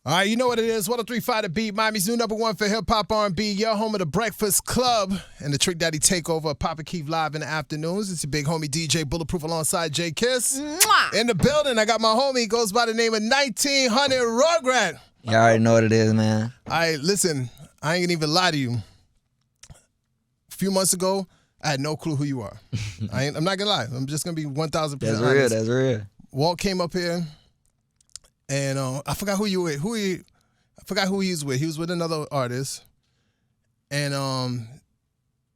All right, you know what it is. 103.5 The Beat, Miami's new #1 for hip-hop R&B. Your home of the Breakfast Club and the Trick Daddy Takeover. Papa Keith live in the afternoons. It's your big homie DJ Bulletproof alongside J Kiss. Mwah. In the building, I got my homie. Goes by the name of 1900Rugrat. You already know what it is, man. All right, listen, I ain't gonna even lie to you. A few months ago, I had no clue who you are. I'm not gonna lie. I'm just gonna be 1,000% That's honest. real. That's real. Walt came up here, and I forgot who you were with. I forgot who he was with. He was with another artist, and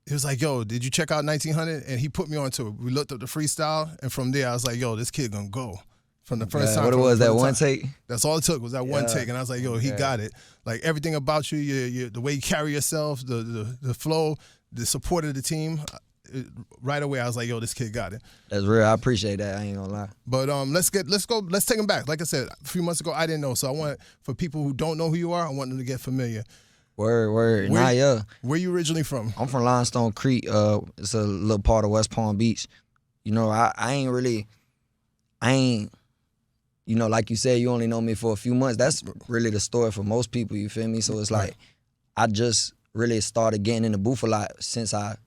he was like, "Yo, did you check out 1900?" And he put me onto it. We looked up the freestyle, and from there, I was like, "Yo, this kid gonna go." From the first time. What it was, that one take? That's all it took was that one take, and I was like, "Yo, he got it." Like everything about you, the way you carry yourself, the flow, the support of the team. Right away, I was like, "Yo, this kid got it." That's real. I appreciate that. I ain't gonna lie. But let's take him back. Like I said, a few months ago, I didn't know, so I want for people who don't know who you are, I want them to get familiar. Word. Where you originally from? I'm from Limestone Creek. It's a little part of West Palm Beach. You know, I ain't. You know, like you said, you only know me for a few months. That's really the story for most people, you feel me? So it's like, I just really started getting in the booth a lot since I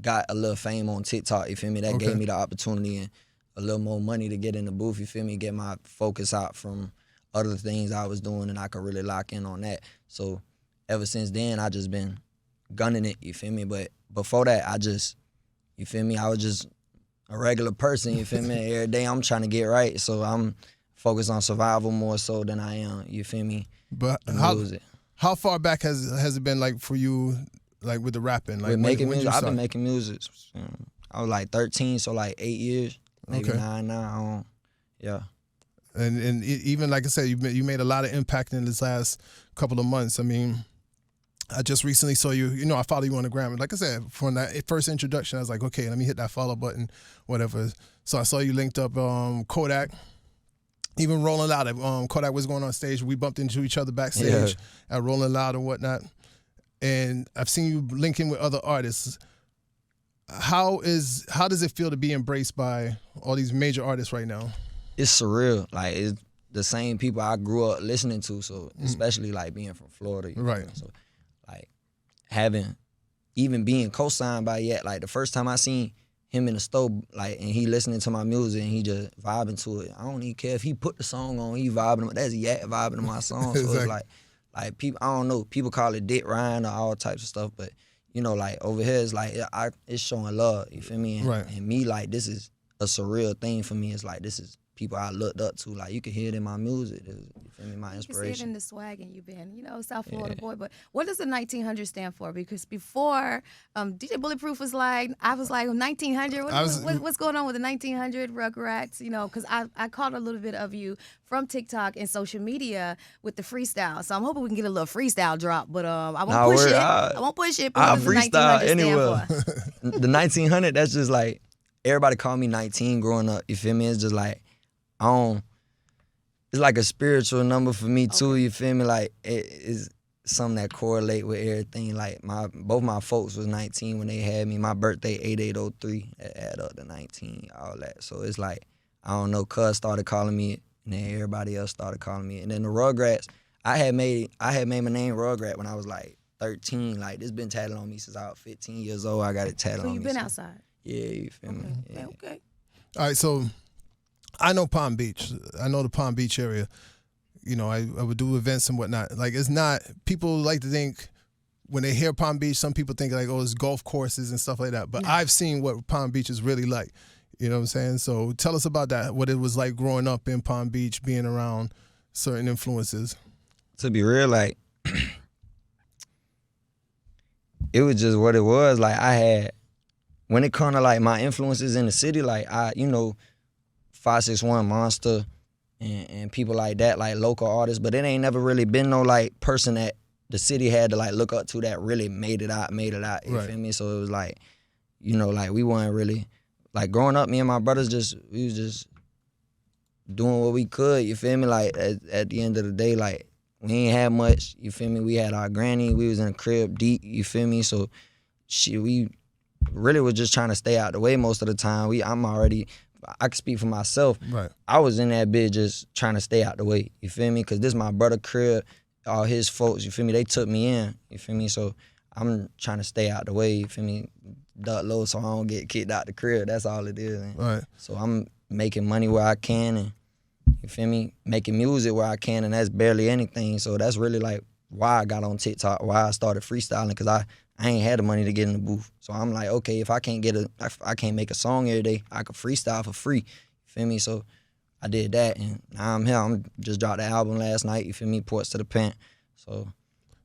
got a little fame on TikTok, you feel me? That gave me the opportunity and a little more money to get in the booth, you feel me? Get my focus out from other things I was doing, and I could really lock in on that. So ever since then, I just been gunning it, you feel me? But before that, you feel me? I was just a regular person, you feel me? Every day I'm trying to get right, so I'm focused on survival more so than I am, you feel me? But how far back has it been like for you, like with the rapping? Like with making music, I've been making music. I was like 13, so like 8 years, maybe 9 now. Yeah. And even like I said, you made a lot of impact in this last couple of months. I mean, I just recently saw you. You know, I follow you on the gram. Like I said, from that first introduction, I was like, okay, let me hit that follow button, whatever. So I saw you linked up Kodak. Even Rolling Loud, Kodak was going on stage. We bumped into each other backstage at Rolling Loud and whatnot. And I've seen you linking with other artists. How does it feel to be embraced by all these major artists right now? It's surreal. Like, it's the same people I grew up listening to. So especially like being from Florida, right? So like even being co-signed by Yet. Like the first time I seen him in the store, like, and he listening to my music and he just vibing to it. I don't even care if he put the song on, he vibing. That's Yet vibing to my song. So Exactly. It's like people, I don't know, people call it Dick Ryan or all types of stuff, but you know, like over here, it's like it's showing love. You feel me? And me, like, this is a surreal thing for me. It's like this is people I looked up to. Like, you can hear it in my music. You feel me? My inspiration. You can see it in the swag, and you've been, South Florida boy. But what does the 1900 stand for? Because before DJ Bulletproof was like, I was like 1900. What's going on with the 1900 Rugrats? Because I caught a little bit of you from TikTok and social media with the freestyle. So I'm hoping we can get a little freestyle drop. But I won't push it. I won't push it. But I what does the freestyle 1900 anywhere. stand for? The 1900, that's just like, everybody called me 19 growing up. You feel me? It's just like, it's like a spiritual number for me too, you feel me? Like, it's something that correlate with everything. Like, both my folks was 19 when they had me. My birthday, 8803, add up to 19, all that. So it's like, I don't know, cuz started calling me it, and then everybody else started calling me it. And then the Rugrats, I had made my name Rugrat when I was like 13. Like, this been tatted on me since I was 15 years old. I got it tatted on me. So you've been outside? Yeah, you feel me? Yeah. Okay. All right, so I know Palm Beach. I know the Palm Beach area. I would do events and whatnot. Like, it's not, people like to think when they hear Palm Beach, some people think like, oh, it's golf courses and stuff like that. But I've seen what Palm Beach is really like. You know what I'm saying? So tell us about that, what it was like growing up in Palm Beach, being around certain influences. To be real, like, it was just what it was. Like, I had, when it come to like my influences in the city, like 561 Monster and people like that, like local artists, but it ain't never really been no like person that the city had to like look up to that really made it out, you feel me? So it was like, like we weren't really, like growing up, me and my brothers we was just doing what we could, you feel me? Like at the end of the day, like we ain't had much, you feel me? We had our granny, we was in the crib deep, you feel me? So we really was just trying to stay out the way most of the time. I'm already I can speak for myself. Right. I was in that bitch just trying to stay out the way. You feel me? Because this my brother crib, all his folks. You feel me? They took me in. You feel me? So I'm trying to stay out the way. You feel me? Duck low so I don't get kicked out the crib. That's all it is. Right. So I'm making money where I can, and you feel me? Making music where I can, and that's barely anything. So that's really like why I got on TikTok, why I started freestyling, because I ain't had the money to get in the booth. So I'm like, okay, if I can't make a song every day, I could freestyle for free. You feel me? So I did that, and now I'm here. I'm just dropped the album last night. You feel me? Porch to the Pent. So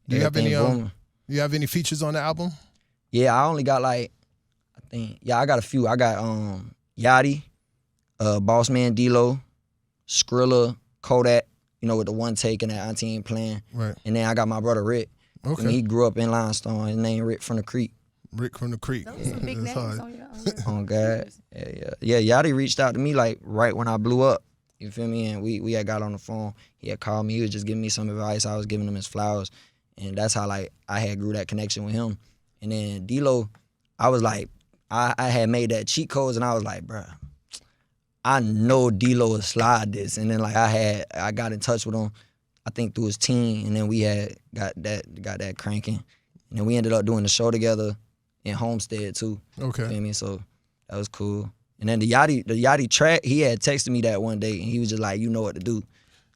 Do you have any features on the album? Yeah, I only got like, I got a few. I got Yachty, Boss Man D-Lo, Skrilla, Kodak, you know, with the one take and that auntie ain't playing. Right. And then I got my brother Rick. Okay. And he grew up in Limestone. His name Rick from the Creek. Rick from the Creek. Those are some big names on your Oh God. Yeah, Yachty reached out to me like right when I blew up. You feel me? And we had got on the phone. He had called me. He was just giving me some advice. I was giving him his flowers. And that's how like I had grew that connection with him. And then D-Lo, I was like, I had made that cheat codes and I was like, bruh, I know D-Lo would slide this. And then like I got in touch with him, I think through his team, and then we had got that cranking. And then we ended up doing the show together in Homestead too. Okay. You feel me? So that was cool. And then the Yachty track, he had texted me that one day and he was just like, you know what to do.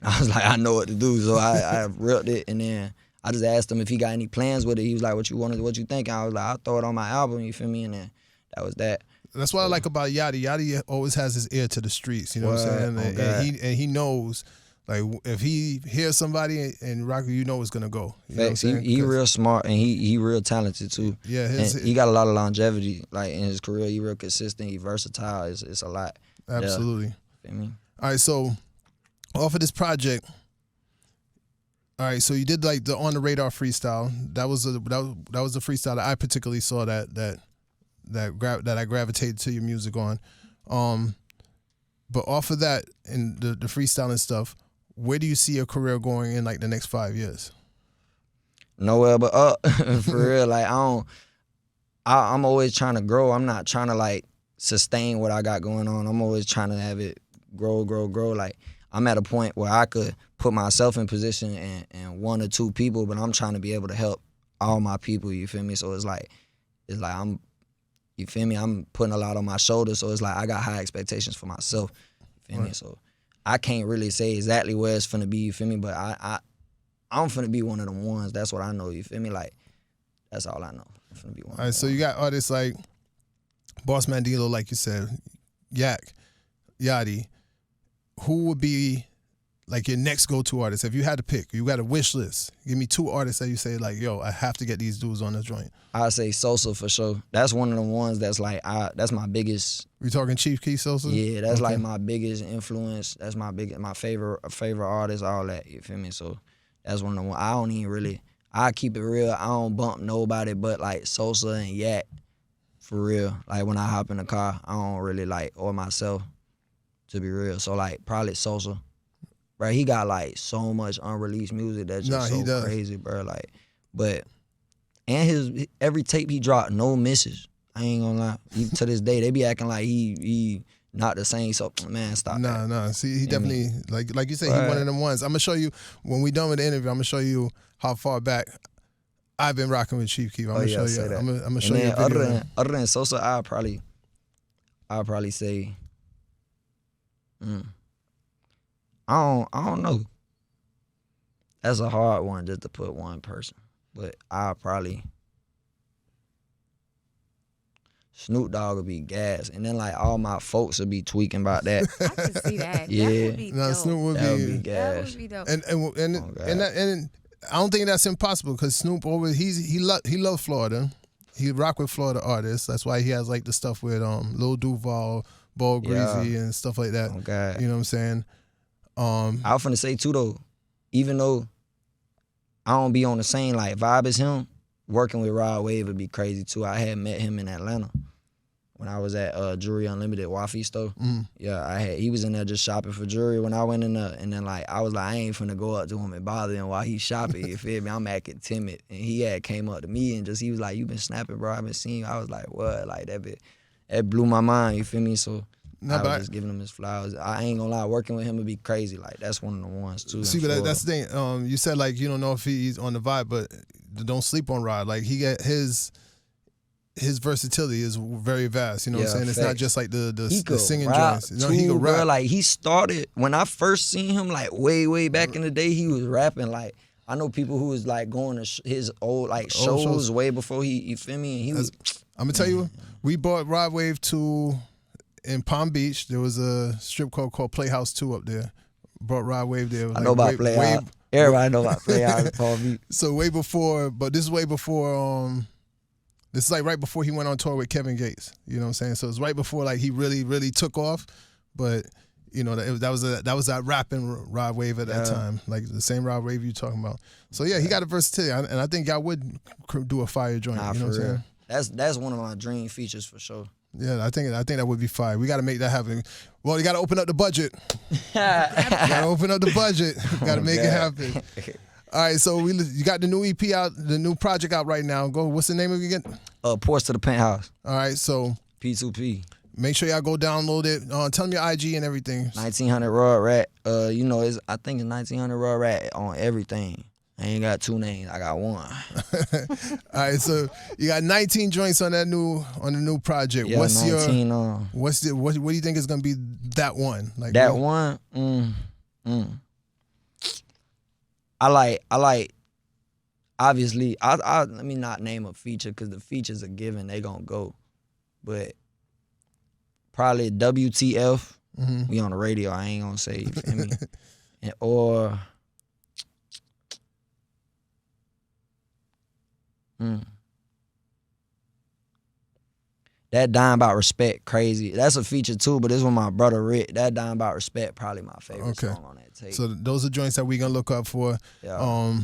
And I was like, I know what to do. So I ripped it, and then I just asked him if he got any plans with it. He was like, what you think? I was like, I'll throw it on my album, you feel me? And then that was that. That's what I like about Yachty. Yachty always has his ear to the streets, you know what I'm saying? And he knows, like, if he hears somebody and rock, you know it's gonna go. You know what I'm saying? He real smart, and he real talented too. Yeah, he got a lot of longevity, like in his career. He real consistent. He versatile. It's a lot. Absolutely. Yeah. Feel me? All right, so off of this project, all right, so you did like the On the Radar freestyle. That was the freestyle that I particularly saw that I gravitated to your music on. But off of that and the freestyling stuff, where do you see your career going in like the next 5 years? Nowhere but up. For real. Like I'm always trying to grow. I'm not trying to like sustain what I got going on. I'm always trying to have it grow. Like I'm at a point where I could put myself in position and one or two people, but I'm trying to be able to help all my people, you feel me? So it's like I'm, you feel me? I'm putting a lot on my shoulders, so it's like I got high expectations for myself, you feel me? So I can't really say exactly where it's finna be, you feel me? But I'm finna be one of them ones. That's what I know, you feel me? Like, that's all I know. I'm finna be one. All right, so you got artists like Boss Man D-Lo, like you said, Yachty. Who would be like your next go-to artist? If you had to pick, you got a wish list. Give me two artists that you say like, yo, I have to get these dudes on this joint. I'd say Sosa for sure. That's one of the ones that's like, that's my biggest. We talking Chief Keef Sosa? Yeah, that's like my biggest influence. That's my favorite artist, all that, you feel me? So that's one of the ones. I don't even really, I keep it real. I don't bump nobody but like Sosa and Yak, for real. Like when I hop in the car, I don't really like, or myself, to be real. So like probably Sosa. Bro, he got like so much unreleased music that's just so crazy, bro. Like, but and his every tape he dropped, no misses. I ain't gonna lie. Even to this day, they be acting like he not the same. So man, stop. Nah. See, he definitely like you said, he one of them ones. I'm gonna show you when we done with the interview. I'm gonna show you how far back I've been rocking with Chief Keef. I'm gonna show you. I'm gonna show you. Other than Sosa, I'll probably say. I don't know. That's a hard one just to put one person. But I'll probably Snoop Dogg would be gas. And then like all my folks would be tweaking about that. I can see that. Yeah. That would be dope. Snoop would be gas. That would be dope. And I don't think that's impossible because Snoop always he loves Florida. He rock with Florida artists. That's why he has like the stuff with Lil Duval, Ball Greasy, and stuff like that. Oh God. You know what I'm saying? I was finna say too though, even though I don't be on the same like vibe as him, working with Rod Wave would be crazy too. I had met him in Atlanta when I was at Jewelry Unlimited Waffy store. Yeah, he was in there just shopping for jewelry when I went in there, and then like I was like, I ain't finna go up to him and bother him while he's shopping. You feel me? I'm acting timid, and he had came up to me and he was like, "You been snapping, bro? I been seeing you." I was like, "What?" Like that blew my mind. You feel me? So I was just giving him his flowers. I ain't gonna lie, working with him would be crazy. Like that's one of the ones too. See, but that's the thing. You said like you don't know if he's on the vibe, but don't sleep on Rod. Like he got his versatility is very vast. You know what I'm saying? It's not just like the singing joints. You know, he could rap. Like he started when I first seen him, like way back in the day. He was rapping like. I know people who was like going to his old like shows way before he, you feel me? And he was. I'm gonna tell you, we brought Rod Wave in Palm Beach. There was a strip club called Playhouse 2 up there. Brought Rod Wave there. I know about Playhouse. Everybody know about Playhouse in Palm Beach. So way before, but this is way before. This is like right before he went on tour with Kevin Gates. You know what I'm saying? So it's right before like he really took off, but. You know, that was that rapping Rod Wave at that time, like the same Rod Wave you talking about. So yeah, he got a versatility, and I think y'all would do a fire joint. You know what I'm saying? That's one of my dream features for sure. Yeah, I think that would be fire. We got to make that happen. Well, you got to open up the budget. Got to open up the budget. Got to make it happen. All right, so you got the new EP out, the new project out right now. Go. What's the name of it again? Porch to the Penthouse. All right, so P2P. Make sure y'all go download it. Tell them your IG and everything. 1900Rugrat. You know, I think it's 1900Rugrat on everything. I ain't got 2 names. I got 1. All right, so you got 19 joints on the new project. Yeah, what's 19, what do you think is gonna be that one? Like that one. I like. Obviously, I let me not name a feature because the features are given. They gonna go, but. Probably WTF. We on the radio. I ain't gonna say, you feel me? Or that Dying About Respect, crazy. That's a feature too, but this one my brother Rick. That Dying About Respect, probably my favorite song on that tape. So those are joints that we gonna look up for. Yeah.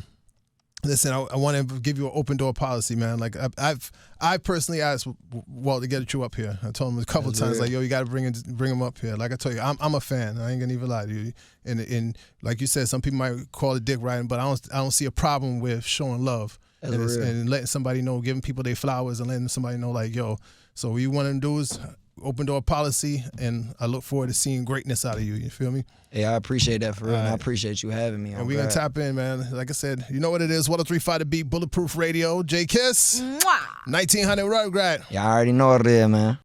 Listen, I want to give you an open door policy, man. Like I personally asked Walt to get you up here. I told him a couple times, like, yo, you got to bring him up here. Like I told you, I'm a fan. I ain't gonna even lie to you. And like you said, some people might call it dick riding, but I don't see a problem with showing love and letting somebody know, giving people their flowers and letting somebody know, like, yo. So what you want to do is open door policy, and I look forward to seeing greatness out of you. You feel me? Yeah, I appreciate that for real. And I appreciate you having me. And we're going to tap in, man. Like I said, you know what it is. 103.5 The Beat, Bulletproof Radio. J Kiss. 1900 Rugrat. Yeah, I already know what it is, man.